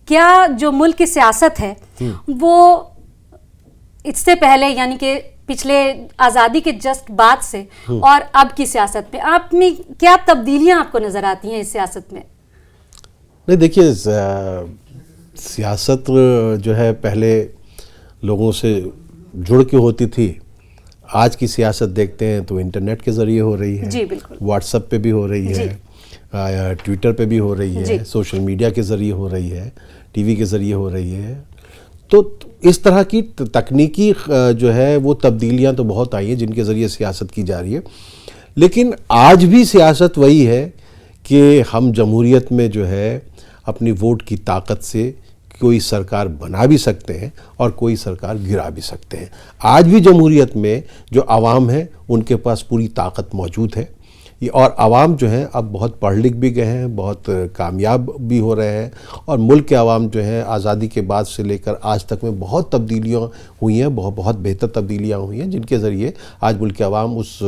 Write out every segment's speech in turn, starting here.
क्या जो मुल्क की सियासत है वो इससे पहले यानी कि पिछले आज़ादी के जस्ट बाद से और अब की सियासत में आप में क्या तब्दीलियां आपको नज़र आती हैं इस सियासत में? नहीं, देखिए, सियासत जो है पहले लोगों से जुड़ के होती थी। आज की सियासत देखते हैं तो इंटरनेट के ज़रिए हो रही है। जी बिल्कुल। व्हाट्सएप पे भी हो रही है, ट्विटर पे भी हो रही है, सोशल मीडिया के ज़रिए हो रही है, टीवी के ज़रिए हो रही है। तो इस तरह की तकनीकी जो है वो तब्दीलियां तो बहुत आई हैं जिनके ज़रिए सियासत की जा रही है। लेकिन आज भी सियासत वही है कि हम जमहूरियत में जो है अपनी वोट की ताकत से कोई सरकार बना भी सकते हैं और कोई सरकार गिरा भी सकते हैं। आज भी जमहूरियत में जो आवाम है उनके पास पूरी ताकत मौजूद है। और आवाम जो है अब बहुत पढ़ लिख भी गए हैं, बहुत कामयाब भी हो रहे हैं, और मुल्क के आवाम जो है आज़ादी के बाद से लेकर आज तक में बहुत तब्दीलियाँ हुई हैं, बहुत बेहतर तब्दीलियाँ हुई हैं, जिनके ज़रिए आज मुल्क के आवाम उस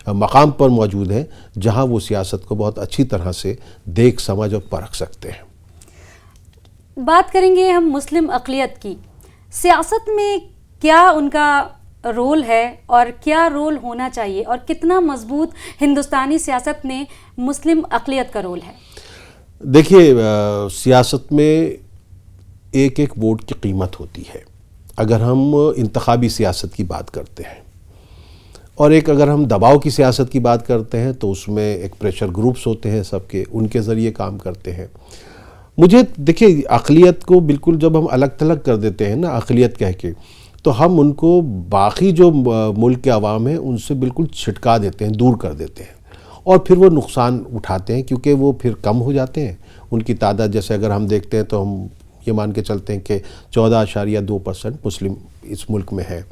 मकाम पर मौजूद है जहाँ वो सियासत को बहुत अच्छी तरह से देख, समझ और परख सकते हैं। बात करेंगे हम मुस्लिम अक़लियत की। सियासत में क्या उनका रोल है और क्या रोल होना चाहिए, और कितना मजबूत हिंदुस्तानी सियासत में मुस्लिम अक़लियत का रोल है? देखिए, सियासत में एक एक वोट की कीमत होती है अगर हम इंतखाबी सियासत की बात करते हैं, और एक अगर हम दबाव की सियासत की बात करते हैं तो उसमें एक प्रेशर ग्रुप्स होते हैं सबके, उनके ज़रिए काम करते हैं। मुझे देखिए, अक़लियत को बिल्कुल जब हम अलग थलग कर देते हैं ना अक़लियत कह के, तो हम उनको बाकी जो मुल्क के अवाम हैं उनसे बिल्कुल छिटका देते हैं, दूर कर देते हैं, और फिर वो नुकसान उठाते हैं क्योंकि वो फिर कम हो जाते हैं उनकी तादाद। जैसे अगर हम देखते हैं तो हम ये मान के चलते हैं कि 14.2% मुस्लिम इस मुल्क में है।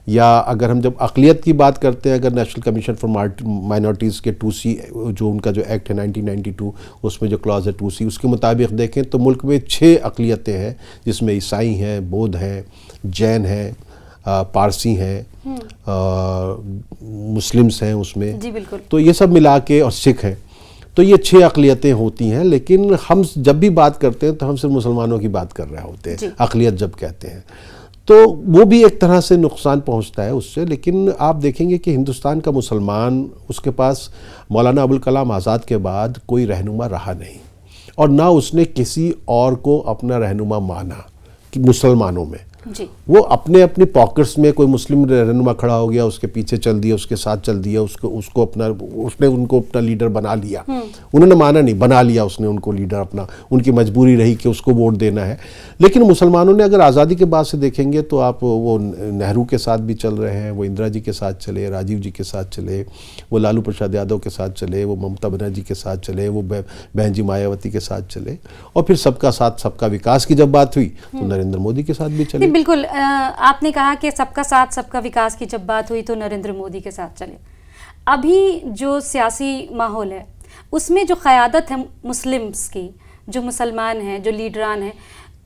या अगर हम जब अक़लियत की बात करते हैं, अगर नेशनल कमीशन फॉर माइनॉरिटीज़ के 2C जो उनका जो एक्ट है 1992, उसमें जो क्लॉज है 2C, उसके मुताबिक देखें तो मुल्क में 6 अक़लियतें हैं, जिसमें ईसाई हैं, बौद्ध हैं, जैन हैं, पारसी हैं, मुस्लिम्स हैं उसमें। जी बिल्कुल। तो ये सब मिला के, और सिख हैं, तो ये 6 अक़लियतें होती हैं। लेकिन हम जब भी बात करते हैं तो हम सिर्फ मुसलमानों की बात कर रहे होते हैं अक़लियत जब कहते हैं, तो वो भी एक तरह से नुकसान पहुंचता है उससे। लेकिन आप देखेंगे कि हिंदुस्तान का मुसलमान, उसके पास मौलाना अबुल कलाम आज़ाद के बाद कोई रहनुमा रहा नहीं, और ना उसने किसी और को अपना रहनुमा माना कि मुसलमानों में। जी। वो अपने अपनी पॉकेट्स में कोई मुस्लिम रहनुमा खड़ा हो गया, उसके पीछे चल दिया, उसके साथ चल दिया, उसने उनको अपना लीडर बना लिया। उन्होंने माना नहीं, बना लिया उसने उनको लीडर अपना, उनकी मजबूरी रही कि उसको वोट देना है। लेकिन मुसलमानों ने अगर आज़ादी के बाद से देखेंगे तो आप वो नेहरू के साथ भी चल रहे हैं, वो इंदिरा जी के साथ चले, राजीव जी के साथ चले, वो लालू प्रसाद यादव के साथ चले, वो ममता बनर्जी के साथ चले, वो बहन जी मायावती के साथ चले, और फिर सबका साथ सबका विकास की जब बात हुई तो नरेंद्र मोदी के साथ भी चले। बिल्कुल, आपने कहा कि सबका साथ सबका विकास की जब बात हुई तो नरेंद्र मोदी के साथ चले। अभी जो सियासी माहौल है उसमें जो क़यादत है मुस्लिम्स की, जो मुसलमान हैं, जो लीडरान हैं,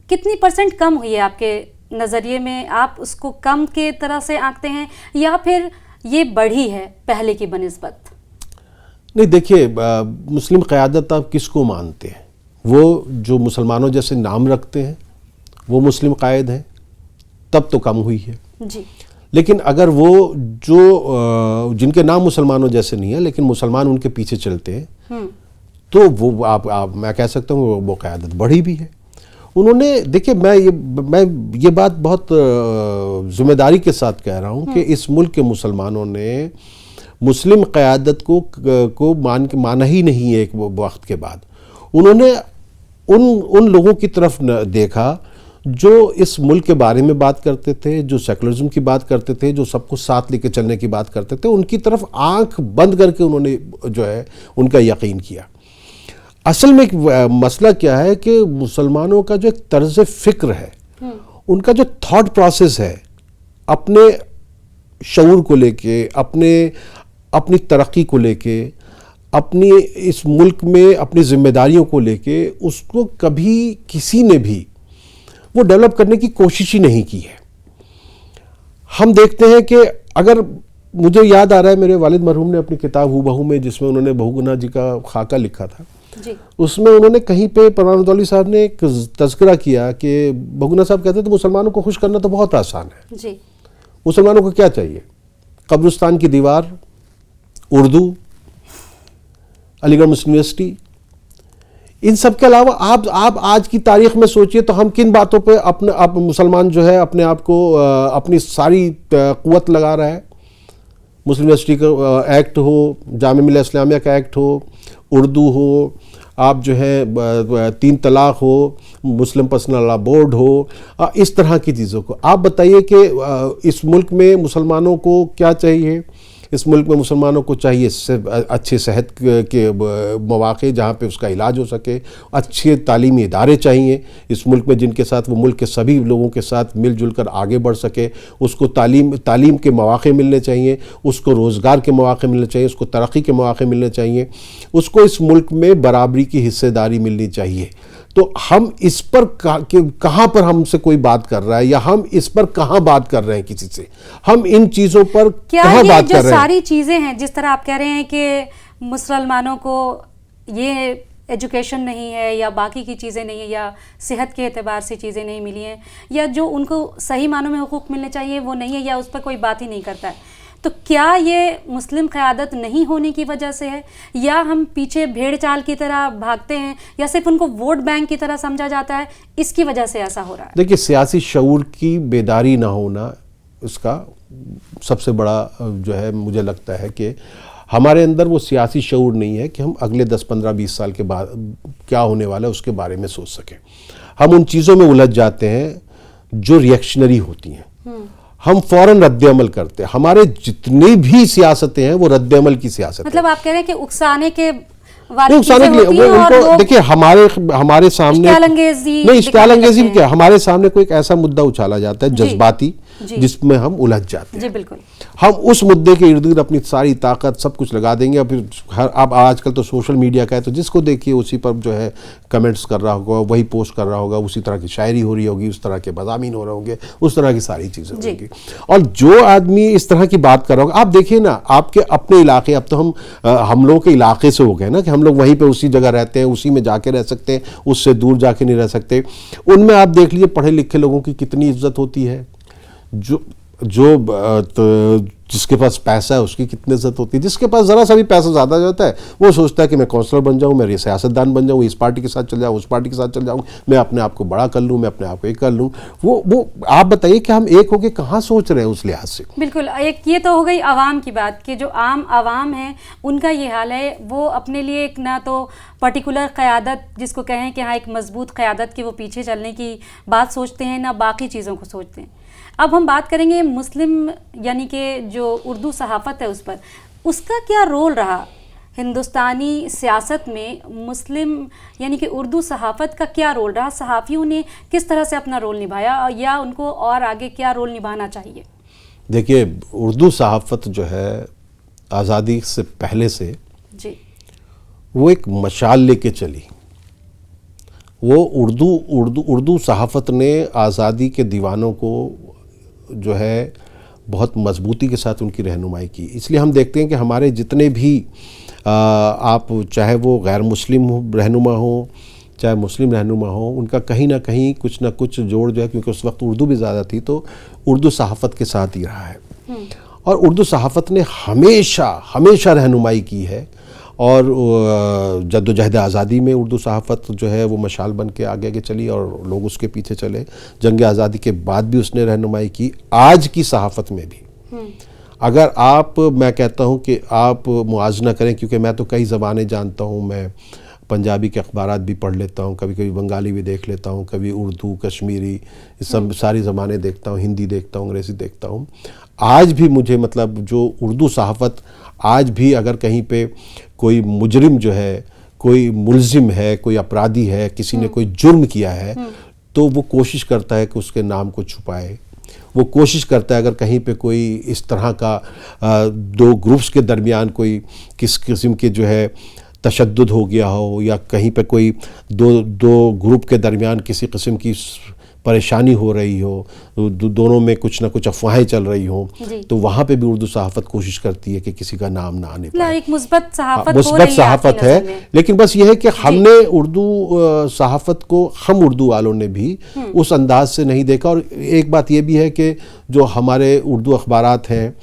कितनी % कम हुई है आपके नज़रिए में? आप उसको कम के तरह से आंकते हैं या फिर ये बढ़ी है पहले की बनिस्बत? नहीं, देखिए, मुस्लिम क़यादत आप किसको मानते हैं? वो जो मुसलमानों जैसे नाम रखते हैं वो मुस्लिम कायद हैं, तब तो कम हुई है जी। लेकिन अगर वो जो जिनके नाम मुसलमानों जैसे नहीं है लेकिन मुसलमान उनके पीछे चलते हैं, तो वो आप मैं कह सकता हूँ वो क़यादत बढ़ी भी है। उन्होंने, देखिए, मैं ये बात बहुत ज़िम्मेदारी के साथ कह रहा हूँ कि इस मुल्क के मुसलमानों ने मुस्लिम क़यादत को माना ही नहीं है। एक वक्त के बाद उन्होंने उन लोगों की तरफ देखा जो इस मुल्क के बारे में बात करते थे, जो सेकुलरिज्म की बात करते थे, जो सबको साथ लेके चलने की बात करते थे, उनकी तरफ आंख बंद करके उन्होंने जो है उनका यकीन किया। असल में मसला क्या है कि मुसलमानों का जो एक तर्ज फ़िक्र है, उनका जो थॉट प्रोसेस है अपने शऊर को लेके, अपनी तरक्की को लेके, अपनी इस मुल्क में अपनी जिम्मेदारियों को लेके, उसको कभी किसी ने भी वो डेवलप करने की कोशिश ही नहीं की है। हम देखते हैं कि अगर मुझे याद आ रहा है मेरे वालिद मरहूम ने अपनी किताब हूबहू में, जिसमें उन्होंने बहुगुना जी का खाका लिखा था, जी। उसमें उन्होंने कहीं पे परवान मतवाली साहब ने एक तज़किरा किया कि बहुगुना साहब कहते थे मुसलमानों को खुश करना तो बहुत आसान है, जी। मुसलमानों को क्या चाहिए? कब्रिस्तान की दीवार, उर्दू, अलीगढ़ मुस्लिम यूनिवर्सिटी, इन सब के अलावा आप आज की तारीख में सोचिए तो हम किन बातों पे अपने मुसलमान जो है अपने आप को अपनी सारी कुव्वत लगा रहा है? मुस्लिम यूनिवर्सिटी का एक्ट हो, जामिया मिल्लिया इस्लामिया का एक्ट हो, उर्दू हो, आप जो है 3 तलाक हो, मुस्लिम पर्सनल लॉ बोर्ड हो, इस तरह की चीज़ों को आप बताइए कि इस मुल्क में मुसलमानों को क्या चाहिए? इस मुल्क में मुसलमानों को चाहिए अच्छे सेहत के मौक़े जहाँ पे उसका इलाज हो सके, अच्छे तालीमी इदारे चाहिए इस मुल्क में जिनके साथ वो मुल्क के सभी लोगों के साथ मिलजुल कर आगे बढ़ सके, उसको तालीम के मौक़े मिलने चाहिए, उसको रोज़गार के मौक़े मिलने चाहिए, उसको तरक्की के मौक़े मिलने चाहिए, उसको इस मुल्क में बराबरी की हिस्सेदारी मिलनी चाहिए। तो हम इस पर कहाँ पर हमसे कोई बात कर रहा है या हम इस पर कहाँ बात कर रहे हैं किसी से? हम इन चीज़ों पर कहाँ बात कर रहे हैं? सारी चीज़ें हैं जिस तरह आप कह रहे हैं कि मुसलमानों को ये एजुकेशन नहीं है या बाकी की चीज़ें नहीं है या सेहत के एतबार से चीज़ें नहीं मिली हैं या जो उनको सही मानों में हुकूक मिलने चाहिए वो नहीं है या उस पर कोई बात ही नहीं करता है, तो क्या ये मुस्लिम क़यादत नहीं होने की वजह से है या हम पीछे भेड़ चाल की तरह भागते हैं या सिर्फ उनको वोट बैंक की तरह समझा जाता है, इसकी वजह से ऐसा हो रहा है? देखिए, सियासी शऊर की बेदारी ना होना इसका सबसे बड़ा जो है मुझे लगता है कि हमारे अंदर वो सियासी शऊर नहीं है कि हम अगले 10, 15, 20 साल के बाद क्या होने वाला है उसके बारे में सोच सकें। हम उन चीज़ों में उलझ जाते हैं जो रिएक्शनरी होती हैं, हम फौरन रद्द-ए-अमल करते हैं। हमारे जितनी भी सियासतें हैं वो रद्द-ए-अमल की सियासत मतलब आप कह रहे हैं कि उकसाने के उकसाने के लिए उनको देखिए हमारे सामने नहीं इश्तियाल-अंगेज़ी में क्या, हमारे सामने कोई एक ऐसा मुद्दा उछाला जाता है जज्बाती जिसमें हम उलझ जाते हैं। जी बिल्कुल। हम उस मुद्दे के इर्द गिर्द अपनी सारी ताकत सब कुछ लगा देंगे और फिर अब आजकल तो सोशल मीडिया का है तो जिसको देखिए उसी पर जो है कमेंट्स कर रहा होगा, वही पोस्ट कर रहा होगा, उसी तरह की शायरी हो रही होगी, उस तरह के मज़ामीन हो रहे होंगे, उस तरह की सारी चीज़ें होंगी। और जो आदमी इस तरह की बात कर रहा होगा, आप देखिए ना आपके अपने इलाके, अब तो हम लोगों के इलाके से हो गए ना कि हम लोग वहीं पर उसी जगह रहते हैं, उसी में जाके रह सकते हैं, उससे दूर जाके नहीं रह सकते। उनमें आप देख लीजिए पढ़े लिखे लोगों की कितनी इज्जत होती है, जिसके पास पैसा है उसकी कितनी इज्जत होती है, जिसके पास ज़रा सा भी पैसा ज़्यादा जाता है वो सोचता है कि मैं काउंसलर बन जाऊँ, मैं सियासतदान बन जाऊँ, इस पार्टी के साथ चल जाऊँ, उस पार्टी के साथ चल जाऊँ, मैं अपने आप को बड़ा कर लूँ, मैं अपने आप को एक कर लूँ। वो आप बताइए कि हम एक होके कहाँ सोच रहे हैं उस लिहाज से? बिल्कुल, एक ये तो हो गई आवाम की बात कि जो आम आवाम है उनका ये हाल है, वो अपने लिए एक ना तो पर्टिकुलर क़यादत जिसको कहें कि हाँ एक मजबूत क़यादत के वो पीछे चलने की बात सोचते हैं, ना बाकी चीज़ों को सोचते हैं। अब हम बात करेंगे मुस्लिम यानी कि जो उर्दू सहाफ़त है उस पर, उसका क्या रोल रहा हिंदुस्तानी सियासत में? मुस्लिम यानी कि उर्दू सहाफ़त का क्या रोल रहा? सहाफ़ियों ने किस तरह से अपना रोल निभाया या उनको और आगे क्या रोल निभाना चाहिए? देखिए, उर्दू सहाफ़त जो है आज़ादी से पहले से जी वो एक मशाल लेके चली। वो उर्दू सहाफ़त ने आज़ादी के दीवानों को जो है बहुत मजबूती के साथ उनकी रहनुमाई की। इसलिए हम देखते हैं कि हमारे जितने भी आप चाहे वो गैर मुस्लिम रहनुमा हो चाहे मुस्लिम रहनुमा हो, उनका कहीं ना कहीं कुछ ना कुछ जोड़ जो है, क्योंकि उस वक्त उर्दू भी ज़्यादा थी तो उर्दू सहाफ़त के साथ ही रहा है। और उर्दू सहाफ़त ने हमेशा रहनुमाई की है और जद्दोजहद आज़ादी में उर्दू सहाफ़त जो है वो मशाल बन के आगे आगे चली और लोग उसके पीछे चले। जंग आज़ादी के बाद भी उसने रहनुमाई की। आज की सहाफ़त में भी अगर मैं कहता हूँ कि आप मुआजना करें, क्योंकि मैं तो कई ज़बानें जानता हूँ, मैं पंजाबी के अखबारात भी पढ़ लेता हूँ, कभी कभी बंगाली भी देख लेता हूँ, कभी उर्दू कश्मीरी सब सारी ज़बानें देखता हूँ, हिंदी देखता हूँ, अंग्रेज़ी देखता हूँ। आज भी मुझे मतलब जो उर्दू सहाफ़त आज भी अगर कहीं पे कोई मुजरिम जो है, कोई मुल्ज़िम है, कोई अपराधी है, किसी ने कोई जुर्म किया है तो वो कोशिश करता है कि उसके नाम को छुपाए। वो कोशिश करता है अगर कहीं पे कोई इस तरह का दो ग्रुप्स के दरमियान कोई किस किस्म के जो है तशद्दुद हो गया हो या कहीं पे कोई दो ग्रुप के दरमियान किसी किस्म की परेशानी हो रही हो, दोनों में कुछ ना कुछ अफवाहें चल रही हो, तो वहाँ पे भी उर्दू सहाफ़त कोशिश करती है कि किसी का नाम ना आने पाए। एक मुस्बत सहाफ़त मुस्बत सहाफ़त है, लेकिन बस यह है कि हमने उर्दू सहाफ़त को, हम उर्दू वालों ने भी उस अंदाज से नहीं देखा। और एक बात यह भी है कि जो हमारे उर्दू अखबारात हैं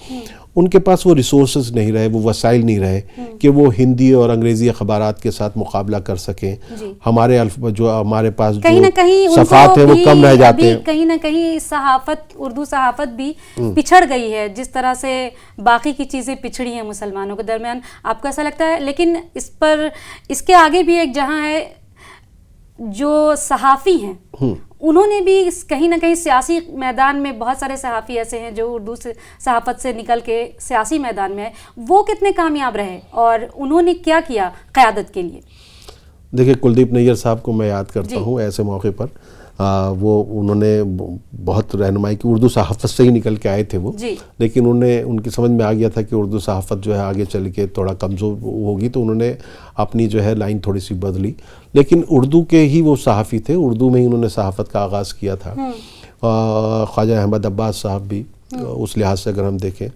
उनके पास वो रिसोर्सेज नहीं रहे, वो वसाइल नहीं रहे कि वो हिंदी और अंग्रेज़ी अखबारात के साथ मुकाबला कर सकें। हमारे जो हमारे पास जो सफ़ात है वो कम रह जाते हैं। कहीं ना कहीं सहाफ़त, उर्दू सहाफ़त भी पिछड़ गई है, जिस तरह से बाकी की चीज़ें पिछड़ी हैं मुसलमानों के दरमियान। आपको ऐसा लगता है? लेकिन इस पर, इसके आगे भी एक जहाँ है, जो सहाफ़ी हैं उन्होंने भी कहीं ना कहीं सियासी मैदान में, बहुत सारे सहाफ़ी ऐसे हैं जो उर्दू से सहाफ़त से निकल के सियासी मैदान में है, वो कितने कामयाब रहे और उन्होंने क्या किया क़यादत के लिए? देखिए, कुलदीप नैयर साहब को मैं याद करता हूँ ऐसे मौके पर। वो उन्होंने बहुत रहनुमाई की, उर्दू सहाफ़त से ही निकल के आए थे वो, लेकिन उनकी समझ में आ गया था कि उर्दू सहाफ़त जो है आगे चल के थोड़ा कमज़ोर होगी, तो उन्होंने अपनी जो है लाइन थोड़ी सी बदली। लेकिन उर्दू के ही वो सहाफ़ी थे, उर्दू में ही उन्होंने सहाफ़त का आगाज़ किया था। ख्वाजा अहमद अब्बास साहब भी उस लिहाज से अगर हम देखें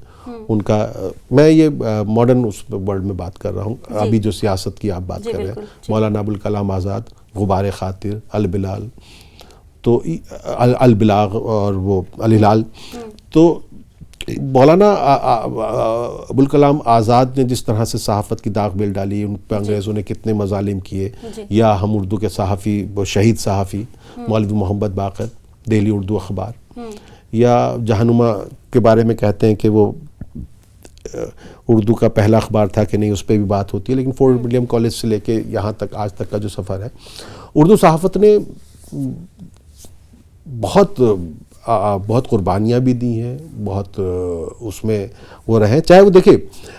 उनका, मैं ये मॉडर्न उस वर्ल्ड में बात कर रहा हूँ, अभी जो सियासत की आप बात कर रहे हैं, मौलाना अबुल कलाम आज़ाद, गुबार खातिर, अल बिलाल, तो अल बिलाग और वो अल हिलाल। तो मौलाना अबुल कलाम आज़ाद ने जिस तरह से सहाफ़त की दाग बेल डाली, उन पर अंग्रेज़ों ने कितने मज़ालिम किए, या हम उर्दू के सहाफ़ी, वो शहीद सहाफ़ी मौलवी मोहम्मद बाक़र, दिल्ली उर्दू अखबार, या जहानुमा के बारे में कहते हैं कि वो उर्दू का पहला अखबार था कि नहीं, उस पर भी बात होती है। लेकिन फोर्ट विलियम कॉलेज से लेके यहाँ तक, आज तक का जो सफ़र है, उर्दू सहाफ़त ने बहुत कुर्बानियाँ भी दी हैं, बहुत उसमें वो रहे। चाहे वो देखिए,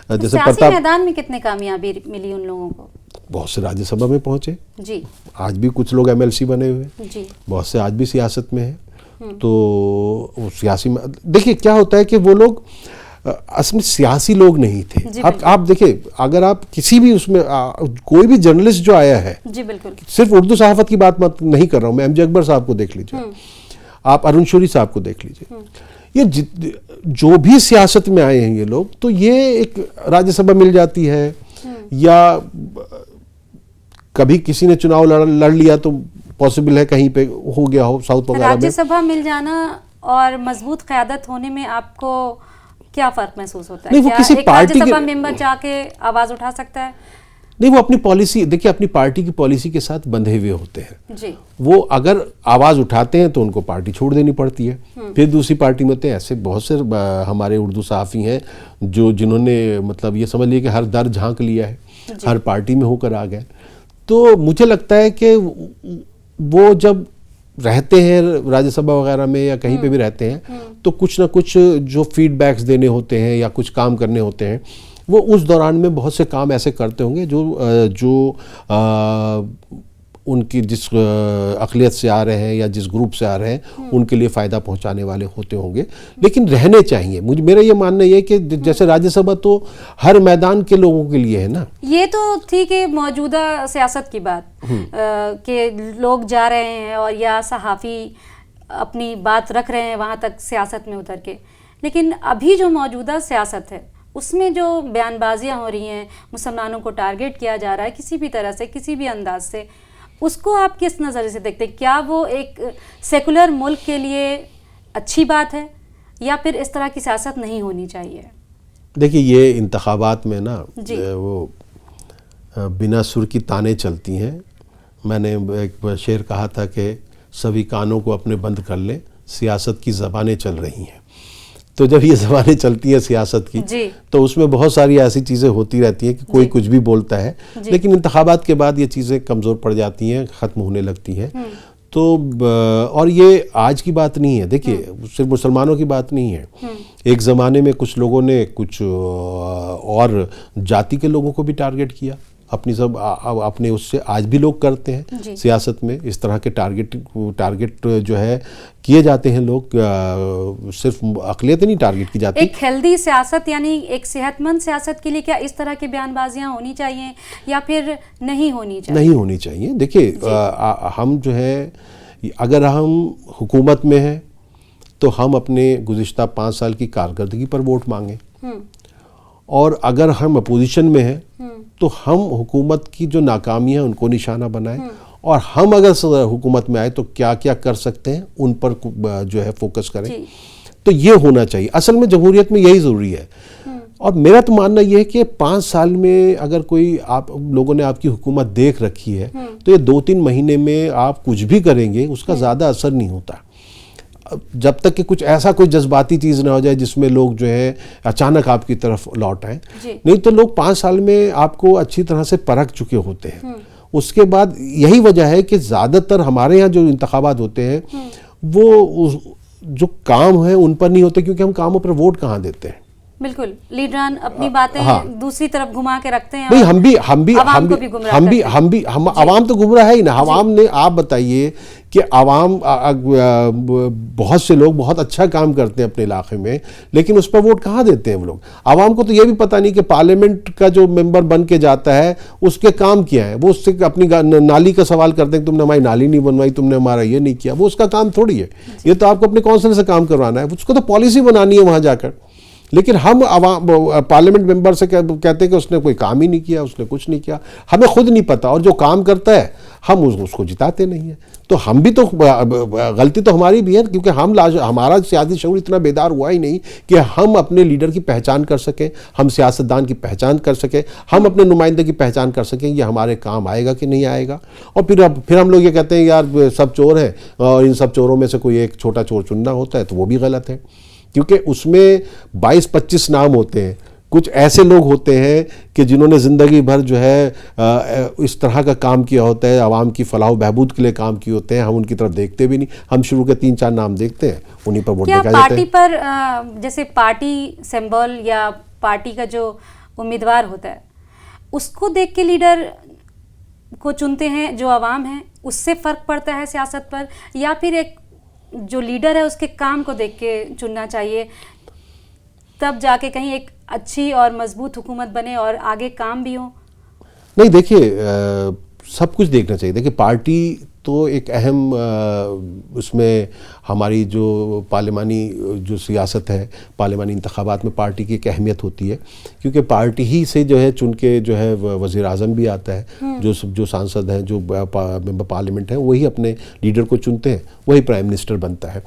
जैसे सियासी मैदान में कितने कामयाबी मिली उन लोगों को? बहुत से राज्यसभा में पहुँचे जी, आज भी कुछ लोग MLC बने हुए जी, बहुत से आज भी सियासत में हैं। तो सियासी में देखिए क्या होता है कि वो लोग असल में सियासी लोग नहीं थे। आप देखिए, अगर आप किसी भी उसमें कोई भी जर्नलिस्ट जो आया है, जी बिल्कुल, सिर्फ उर्दू सहाफ़त की बात नहीं कर रहा हूँ मैं, MJ अकबर साहब को देख लीजिए, आप अरुण शौरी साहब को देख लीजिए, ये जो भी सियासत में आए हैं ये लोग, तो ये एक राज्यसभा मिल जाती है, या कभी किसी ने चुनाव लड़ लिया तो पॉसिबल है कहीं पे हो गया हो साउथ वगैरह में। राज्यसभा मिल जाना और मजबूत क़यादत होने में आपको क्या फ़र्क महसूस होता है? नहीं, वो किसी पार्टी राज्यसभा मेंबर जाके आवाज़ उठा सकता है? नहीं, वो अपनी पॉलिसी, देखिए अपनी पार्टी की पॉलिसी के साथ बंधे हुए होते हैं जी। वो अगर आवाज़ उठाते हैं तो उनको पार्टी छोड़ देनी पड़ती है, फिर दूसरी पार्टी में होते हैं। ऐसे बहुत से हमारे उर्दू सहाफ़ी हैं जिन्होंने मतलब ये समझ लिया कि हर दर झांक लिया है, हर पार्टी में होकर आ गए। तो मुझे लगता है कि वो जब रहते हैं राज्यसभा वगैरह में या कहीं पे भी रहते हैं, तो कुछ ना कुछ जो फीडबैक्स देने होते हैं या कुछ काम करने होते हैं, वो उस दौरान में बहुत से काम ऐसे करते होंगे जो उनकी जिस अक़लियत से आ रहे हैं या जिस ग्रुप से आ रहे हैं उनके लिए फ़ायदा पहुंचाने वाले होते होंगे, लेकिन रहने चाहिए। मेरा ये मानना ये है कि जैसे राज्यसभा तो हर मैदान के लोगों के लिए है ना। ये तो ठीक है, मौजूदा सियासत की बात कि लोग जा रहे हैं और या सहाफ़ी अपनी बात रख रहे हैं वहाँ तक सियासत में उतर के, लेकिन अभी जो मौजूदा सियासत है उसमें जो बयानबाजियाँ हो रही हैं, मुसलमानों को टारगेट किया जा रहा है किसी भी तरह से, किसी भी अंदाज से, उसको आप किस नज़र से देखते हैं? क्या वो एक सेकुलर मुल्क के लिए अच्छी बात है या फिर इस तरह की सियासत नहीं होनी चाहिए? देखिए, ये इंतखाबात में ना वो बिना सुर की ताने चलती हैं। मैंने एक शेर कहा था कि सभी कानों को अपने बंद कर लें, सियासत की ज़बानें चल रही हैं। तो जब ये ज़बानें चलती हैं सियासत की, तो उसमें बहुत सारी ऐसी चीज़ें होती रहती हैं कि कोई कुछ भी बोलता है, लेकिन इंतखाबात के बाद ये चीज़ें कमज़ोर पड़ जाती हैं, ख़त्म होने लगती हैं। तो और ये आज की बात नहीं है, देखिए सिर्फ मुसलमानों की बात नहीं है। एक ज़माने में कुछ लोगों ने कुछ और जाति के लोगों को भी टारगेट किया, अपने उससे आज भी लोग करते हैं सियासत में। इस तरह के टारगेट जो है किए जाते हैं लोग, सिर्फ अक़लियत नहीं टारगेट की जाती। एक हेल्दी सियासत यानी एक सेहतमंद सियासत के लिए क्या इस तरह की बयानबाजियां होनी चाहिए या फिर नहीं होनी चाहिए? नहीं होनी चाहिए। देखिए हम जो है अगर हम हुकूमत में हैं तो हम अपने गुज़िश्ता 5 साल की कारकर्दगी पर वोट मांगें, और अगर हम अपोजिशन में हैं तो हम हुकूमत की जो नाकामियां उनको निशाना बनाएं, और हम अगर हुकूमत में आए तो क्या क्या कर सकते हैं उन पर जो है फोकस करें। तो ये होना चाहिए। असल में जमहूरियत में यही ज़रूरी है। और मेरा तो मानना यह है कि 5 साल में अगर कोई आप लोगों ने आपकी हुकूमत देख रखी है तो ये 2-3 महीने में आप कुछ भी करेंगे उसका ज़्यादा असर नहीं होता, जब तक कि कुछ ऐसा कोई जज्बाती चीज़ ना हो जाए जिसमें लोग जो है अचानक आपकी तरफ लौट आए। नहीं तो लोग 5 साल में आपको अच्छी तरह से परख चुके होते हैं। उसके बाद यही वजह है कि ज़्यादातर हमारे यहाँ जो इंतखाबात होते हैं वो जो काम है उन पर नहीं होते, क्योंकि हम कामों पर वोट कहाँ देते हैं। बिल्कुल, लीडरान अपनी बातें दूसरी तरफ घुमा के रखते हैं। नहीं, हम आवाम तो गुमराह है ही ना। आवाम ने, आप बताइए कि आवाम, बहुत से लोग बहुत अच्छा काम करते हैं अपने इलाके में, लेकिन उस पर वोट कहाँ देते हैं वो लोग। आवाम को तो ये भी पता नहीं कि पार्लियामेंट का जो मेंबर बन के जाता है उसके काम क्या है। वो उससे अपनी नाली का सवाल करते हैं, तुमने हमारी नाली नहीं बनवाई, तुमने हमारा ये नहीं किया। वो उसका काम थोड़ी है, ये तो आपको अपने काउंसिल से काम करवाना है, उसको तो पॉलिसी बनानी है वहाँ जाकर। लेकिन हम पार्लियामेंट मेंबर से कहते हैं कि उसने कोई काम ही नहीं किया, उसने कुछ नहीं किया। हमें खुद नहीं पता, और जो काम करता है हम उसको जिताते नहीं हैं। तो हम भी तो, गलती तो हमारी भी है, क्योंकि हमारा सियासी शऊर इतना बेदार हुआ ही नहीं कि हम अपने लीडर की पहचान कर सकें, हम सियासतदान की पहचान कर सकें, हम अपने नुमाइंदे की पहचान कर सकें ये हमारे काम आएगा कि नहीं आएगा। और फिर हम लोग ये कहते हैं यार सब चोर हैं, और इन सब चोरों में से कोई एक छोटा चोर चुनना होता है, तो वो भी गलत है, क्योंकि उसमें 22-25 नाम होते हैं। कुछ ऐसे लोग होते हैं कि जिन्होंने ज़िंदगी भर जो है इस तरह का काम किया होता है, आवाम की फलाह बहबूद के लिए काम किए होते हैं। हम उनकी तरफ देखते भी नहीं, हम शुरू के 3-4 नाम देखते हैं, उन्हीं पर वोट देखा जाता है। पार्टी पर जैसे पार्टी सिंबल या पार्टी का जो उम्मीदवार होता है उसको देख के लीडर को चुनते हैं, जो आवाम है उससे फ़र्क पड़ता है सियासत पर, या फिर एक जो लीडर है उसके काम को देख के चुनना चाहिए, तब जाके कहीं एक अच्छी और मजबूत हुकूमत बने और आगे काम भी हो? नहीं, देखिए सब कुछ देखना चाहिए। देखिए पार्टी तो एक अहम उसमें हमारी जो पार्लिमानी जो सियासत है, पार्लिमानी इंतखाबात में पार्टी की एक अहमियत होती है, क्योंकि पार्टी ही से जो है चुन के जो है वज़ीर आज़म भी आता है, जो सांसद हैं, जो मेंबर पार्लियामेंट हैं, वही अपने लीडर को चुनते हैं, वही प्राइम मिनिस्टर बनता है।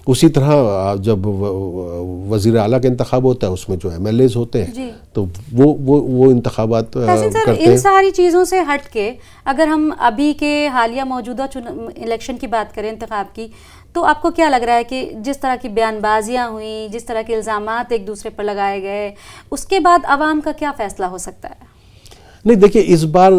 उसी तरह जब वज़ीर आला का इंतखाब होता है उसमें जो MLAs होते हैं, तो वो इंतखाबात करते हैं। इन सारी चीज़ों से हट के अगर हम अभी के हालिया मौजूदा इलेक्शन की बात करें, इंतखाब की, तो आपको क्या लग रहा है कि जिस तरह की बयानबाजियाँ हुई, जिस तरह के इल्ज़ामात एक दूसरे पर लगाए गए, उसके बाद आवाम का क्या फ़ैसला हो सकता है? नहीं, देखिए इस बार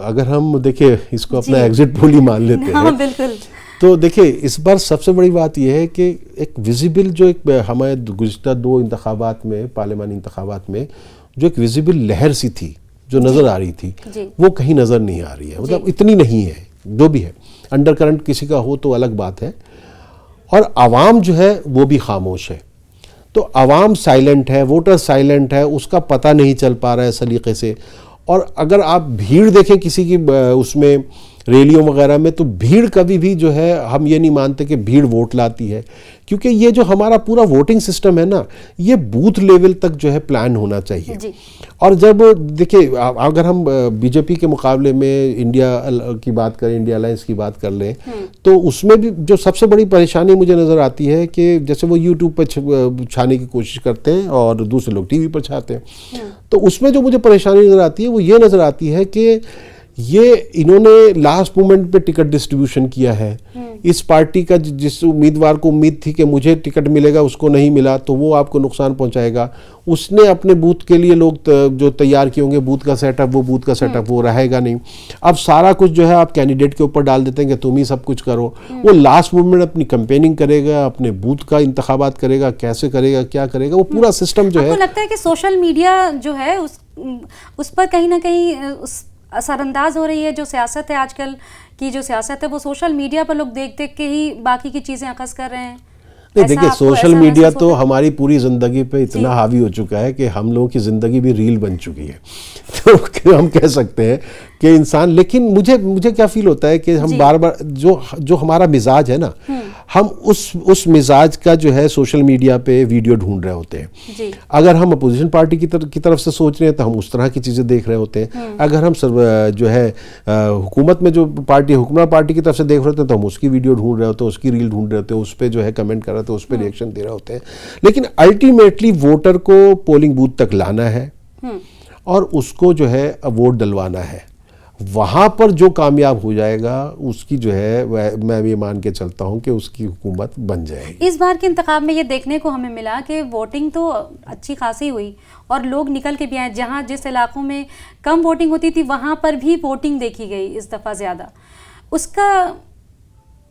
अगर हम देखिए इसको अपना एग्जिट पोल ही मान लेते हैं, बिल्कुल, तो देखिए इस बार सबसे बड़ी बात यह है कि एक विजिबल जो एक हमारे गुज़िश्ता 2 इंतखाबात में, पार्लियामानी इंतखाबात में जो एक विजिबल लहर सी थी जो नज़र आ रही थी, वो कहीं नज़र नहीं आ रही है। मतलब इतनी नहीं है, जो भी है अंडर करंट किसी का हो तो अलग बात है। और आवाम जो है वो भी खामोश है, तो आवाम साइलेंट है, वोटर साइलेंट है, उसका पता नहीं चल पा रहा है सलीके से। और अगर आप भीड़ देखें किसी की उसमें रैलियों वगैरह में, तो भीड़ कभी भी जो है हम ये नहीं मानते कि भीड़ वोट लाती है, क्योंकि ये जो हमारा पूरा वोटिंग सिस्टम है ना, ये बूथ लेवल तक जो है प्लान होना चाहिए। और जब देखिए अगर हम बीजेपी के मुकाबले में इंडिया की बात करें, इंडिया अलायंस की बात कर लें, तो उसमें भी जो सबसे बड़ी परेशानी मुझे नज़र आती है कि जैसे वो यूट्यूब पर छाने की कोशिश करते हैं और दूसरे लोग टीवी पर छाते हैं, तो उसमें जो मुझे परेशानी नज़र आती है वो ये नज़र आती है कि ये इन्होंने लास्ट मोमेंट पे टिकट डिस्ट्रीब्यूशन किया है। इस पार्टी का जिस उम्मीदवार को उम्मीद थी कि मुझे टिकट मिलेगा उसको नहीं मिला, तो वो आपको नुकसान पहुंचाएगा। उसने अपने बूथ के लिए लोग जो तैयार किए होंगे बूथ का सेटअप, वो बूथ का सेटअप वो रहेगा नहीं। अब सारा कुछ जो है आप कैंडिडेट के ऊपर डाल देते हैं कि तुम ही सब कुछ करो। वो लास्ट मोमेंट अपनी कैंपेनिंग करेगा, अपने बूथ का इंतखाबात करेगा, कैसे करेगा, क्या करेगा, वो पूरा सिस्टम जो है। आपको लगता है कि सोशल मीडिया जो है उस पर कहीं ना कहीं असरअंदाज हो रही है? जो सियासत है आजकल की, जो सियासत है वो सोशल मीडिया पर लोग देख देख के ही बाकी की चीज़ें अखज़ कर रहे हैं। ऐसा देखिए, आपको सोशल ऐसा मीडिया महसूस तो होता है? हमारी पूरी जिंदगी पे इतना हावी हो चुका है कि हम लोगों की जिंदगी भी रील बन चुकी है। तो हम कह सकते हैं कि इंसान, लेकिन मुझे क्या फील होता है कि हम बार बार जो हमारा मिजाज है ना, हम उस मिजाज का जो है सोशल मीडिया पे वीडियो ढूंढ रहे होते हैं। जी। अगर हम अपोजिशन पार्टी की तरफ से सोच रहे हैं तो हम उस तरह की चीज़ें देख रहे होते हैं। अगर हम जो है हुकूमत में जो हुक्मरान पार्टी की तरफ से देख रहे होते हैं तो हम उसकी वीडियो ढूंढ रहे होते हैं, उसकी रील ढूंढ रहे होते हैं, उस पर जो है कमेंट कर रहे होते हैं, उस पर रिएक्शन दे रहे होते हैं। लेकिन अल्टीमेटली वोटर को पोलिंग बूथ तक लाना है और उसको जो है वोट डलवाना है। वहाँ पर जो कामयाब हो जाएगा उसकी जो है मैं ये मान के चलता हूँ कि उसकी हुकूमत बन जाएगी। इस बार के इंतखाब में ये देखने को हमें मिला कि वोटिंग तो अच्छी खासी हुई और लोग निकल के भी आए। जहाँ जिस इलाकों में कम वोटिंग होती थी वहाँ पर भी वोटिंग देखी गई इस दफ़ा ज़्यादा। उसका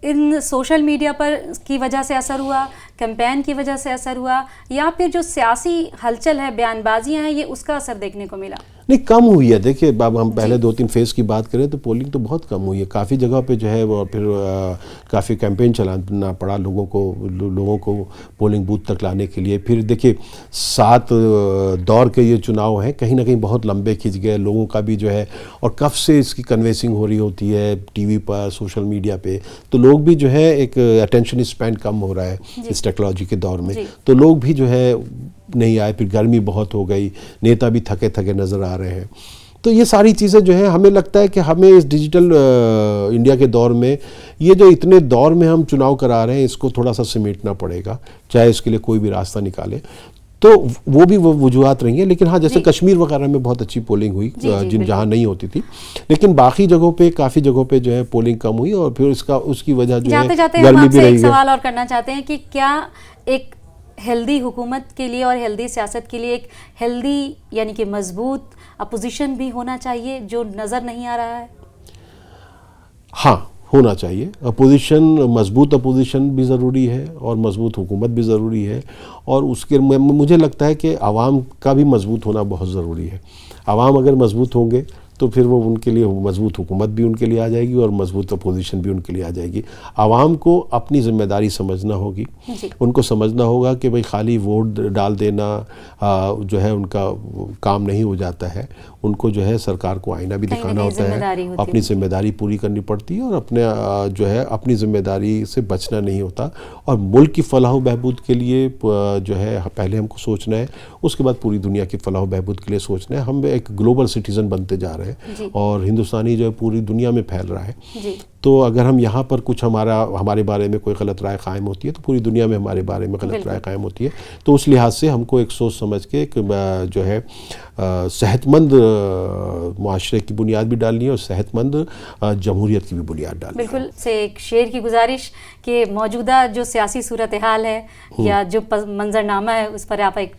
इन सोशल मीडिया पर की वजह से असर हुआ, कैंपेन की वजह से असर हुआ, या फिर जो सियासी हलचल है, बयानबाजियाँ हैं, ये उसका असर देखने को मिला? नहीं, कम हुई है। देखिए, अब हम पहले 2-3 फेज़ की बात करें तो पोलिंग तो बहुत कम हुई है। काफ़ी जगह पे जो है वो फिर काफ़ी कैंपेन चलाना पड़ा लोगों को पोलिंग बूथ तक लाने के लिए। फिर देखिए 7 दौर के ये चुनाव हैं, कहीं ना कहीं बहुत लंबे खिंच गए लोगों का भी जो है, और कब से इसकी कन्वेंसिंग हो रही होती है टीवी पर, सोशल मीडिया पे, तो लोग भी जो है एक अटेंशन स्पैन कम हो रहा है इस टेक्नोलॉजी के दौर में, तो लोग भी जो है नहीं आए। फिर गर्मी बहुत हो गई, नेता भी थके थके नज़र आ रहे हैं। तो ये सारी चीज़ें जो है, हमें लगता है कि हमें इस डिजिटल इंडिया के दौर में, ये जो इतने दौर में हम चुनाव करा रहे हैं, इसको थोड़ा सा समेटना पड़ेगा, चाहे इसके लिए कोई भी रास्ता निकाले। तो वो भी वजूहत रही हैं। लेकिन हाँ, जैसे कश्मीर वगैरह में बहुत अच्छी पोलिंग हुई जहाँ नहीं होती थी, लेकिन बाकी जगहों पे, काफ़ी जगहों पे जो है पोलिंग कम हुई, और फिर उसकी वजह जो है गर्मी भी रही है। सवाल और करना चाहते हैं कि क्या एक हेल्दी हुकूमत के लिए और हेल्दी सियासत के लिए एक हेल्दी यानी कि मजबूत अपोजिशन भी होना चाहिए, जो नज़र नहीं आ रहा है? हाँ, होना चाहिए। अपोजिशन, मजबूत अपोजिशन भी ज़रूरी है और मजबूत हुकूमत भी ज़रूरी है। और उसके मुझे लगता है कि आवाम का भी मजबूत होना बहुत ज़रूरी है। आवाम अगर मजबूत होंगे तो फिर वो उनके लिए मजबूत हुकूमत भी उनके लिए आ जाएगी और मजबूत अपोजिशन भी उनके लिए आ जाएगी। आवाम को अपनी ज़िम्मेदारी समझना होगी, उनको समझना होगा कि भाई खाली वोट डाल देना जो है उनका काम नहीं हो जाता है। उनको जो है सरकार को आईना भी दिखाना होता है, अपनी ज़िम्मेदारी पूरी करनी पड़ती है, और अपने जो है अपनी ज़िम्मेदारी से बचना नहीं होता। और मुल्क की फलाह व बहबूद के लिए जो है पहले हमको सोचना है, उसके बाद पूरी दुनिया की फलाह व बहबूद के लिए सोचना है। हम एक ग्लोबल सिटीज़न बनते जा रहे हैं और हिंदुस्तानी जो है पूरी दुनिया में फैल रहा है। तो अगर हम यहाँ पर कुछ हमारे बारे में कोई गलत राय कायम होती है तो पूरी दुनिया में हमारे बारे में गलत राय कायम होती है। तो उस लिहाज से हमको एक सोच समझ के एक जो है सेहतमंद मुआशरे की बुनियाद भी डालनी है और सेहतमंद जमहूरियत की भी बुनियाद डालनी है। बिल्कुल से एक शेर की गुजारिश कि मौजूदा जो सियासी सूरत हाल है या जो मंजरनामा है, उस पर आप एक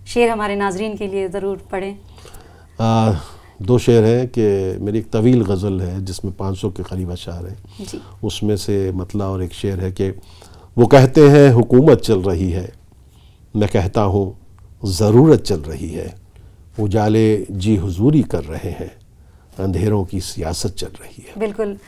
शेर हमारे नाजरीन के लिए ज़रूर पढ़ें। 2 शेर हैं कि मेरी एक तवील गज़ल है जिसमें 500 के करीब अशार हैं, उसमें से मतला और एक शेर है कि वो कहते हैं हुकूमत चल रही है, मैं कहता हूँ ज़रूरत चल रही है, उजाले जी हुजूरी कर रहे हैं, अंधेरों की सियासत चल रही है। बिल्कुल